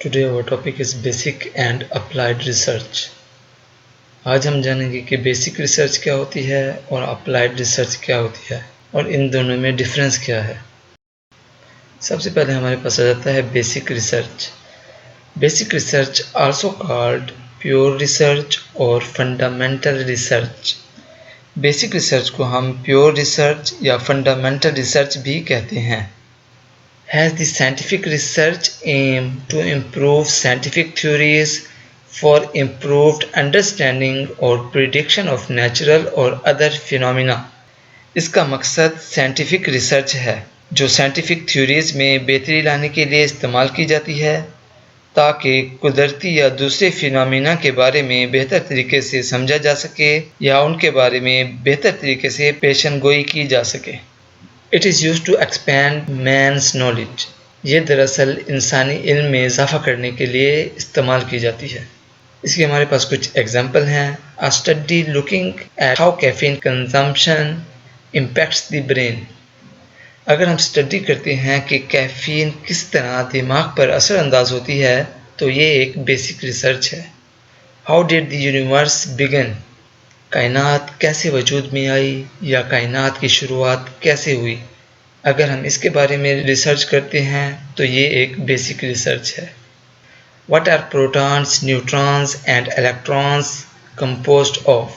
Today our topic is basic and applied research. आज हम जानेंगे कि बेसिक रिसर्च क्या होती है और अप्लाइड रिसर्च क्या होती है और इन दोनों में डिफरेंस क्या है। सबसे पहले हमारे पास आ जाता है basic research. Basic research also called pure research और फंडामेंटल रिसर्च। बेसिक रिसर्च को हम प्योर रिसर्च या फंडामेंटल रिसर्च भी कहते हैं। Has the scientific research aim to improve scientific theories for improved understanding or prediction of natural or other phenomena? इसका मकसद scientific research है जो साइंटिफिक थ्योरीज में बेहतरी लाने के लिए इस्तेमाल की जाती है ताकि कुदरती या दूसरे फिनोमिना के बारे में बेहतर तरीके से समझा जा सके या उनके बारे में बेहतर तरीके से पेशन गोई की जा सके। It is used to expand man's knowledge. ये दरअसल इंसानी इल्म में इजाफा करने के लिए इस्तेमाल की जाती है। इसके हमारे पास कुछ एग्जाम्पल हैं। A study looking at how caffeine consumption impacts the brain. अगर हम स्टडी करते हैं कि कैफीन किस तरह दिमाग पर असर अंदाज होती है तो ये एक बेसिक रिसर्च है। How did the universe begin? कायनात कैसे वजूद में आई या कायनात की शुरुआत कैसे हुई। अगर हम इसके बारे में रिसर्च करते हैं तो ये एक बेसिक रिसर्च है। What are protons, neutrons and electrons composed of?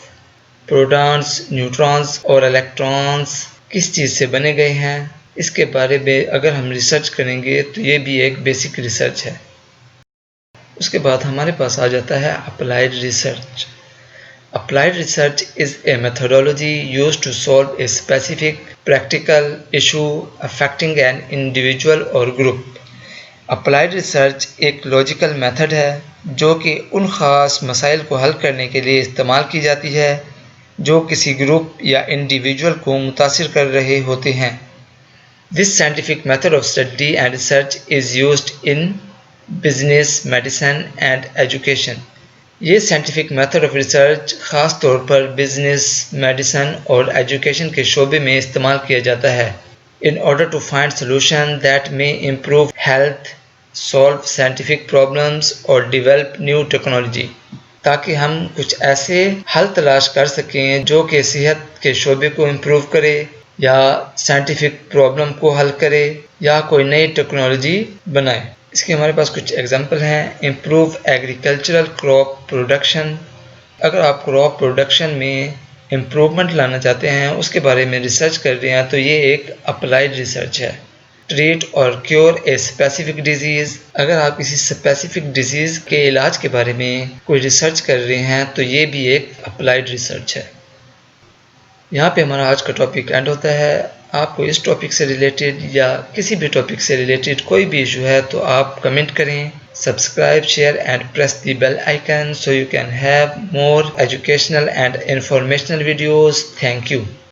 Protons, neutrons और इलेक्ट्रॉन्स किस चीज़ से बने गए हैं, इसके बारे में अगर हम रिसर्च करेंगे तो ये भी एक बेसिक रिसर्च है। उसके बाद हमारे पास आ जाता है applied research. Applied research is a methodology used to solve a specific practical issue affecting an individual or group. Applied research एक logical method है जो कि उन ख़ास मसाइल को हल करने के लिए इस्तेमाल की जाती है जो किसी ग्रुप या इंडिविजुअल को मुतासिर कर रहे होते हैं। This scientific method of study and research is used in business, medicine and education. ये साइंटिफिक मेथड ऑफ रिसर्च ख़ास तौर पर बिजनेस, मेडिसिन और एजुकेशन के शोबे में इस्तेमाल किया जाता है in order to find solution that may improve health, solve scientific problems और डेवलप न्यू टेक्नोलॉजी, ताकि हम कुछ ऐसे हल तलाश कर सकें जो कि सेहत के शोबे को इम्प्रूव करे या साइंटिफिक प्रॉब्लम को हल करे या कोई नई टेक्नोलॉजी बनाए। इसके हमारे पास कुछ एग्जांपल हैं। Improve agricultural crop production. अगर आप क्रॉप प्रोडक्शन में इम्प्रूवमेंट लाना चाहते हैं, उसके बारे में रिसर्च कर रहे हैं तो ये एक अप्लाइड रिसर्च है। ट्रीट और क्योर ए स्पेसिफिक डिजीज़। अगर आप किसी स्पेसिफिक डिजीज़ के इलाज के बारे में कोई रिसर्च कर रहे हैं तो ये भी एक अप्लाइड रिसर्च है। यहाँ पे हमारा आज का टॉपिक एंड होता है। आपको इस टॉपिक से रिलेटेड या किसी भी टॉपिक से रिलेटेड कोई भी इशू है तो आप कमेंट करें। Subscribe, share and press the bell icon so you can have more educational and informational videos. Thank you.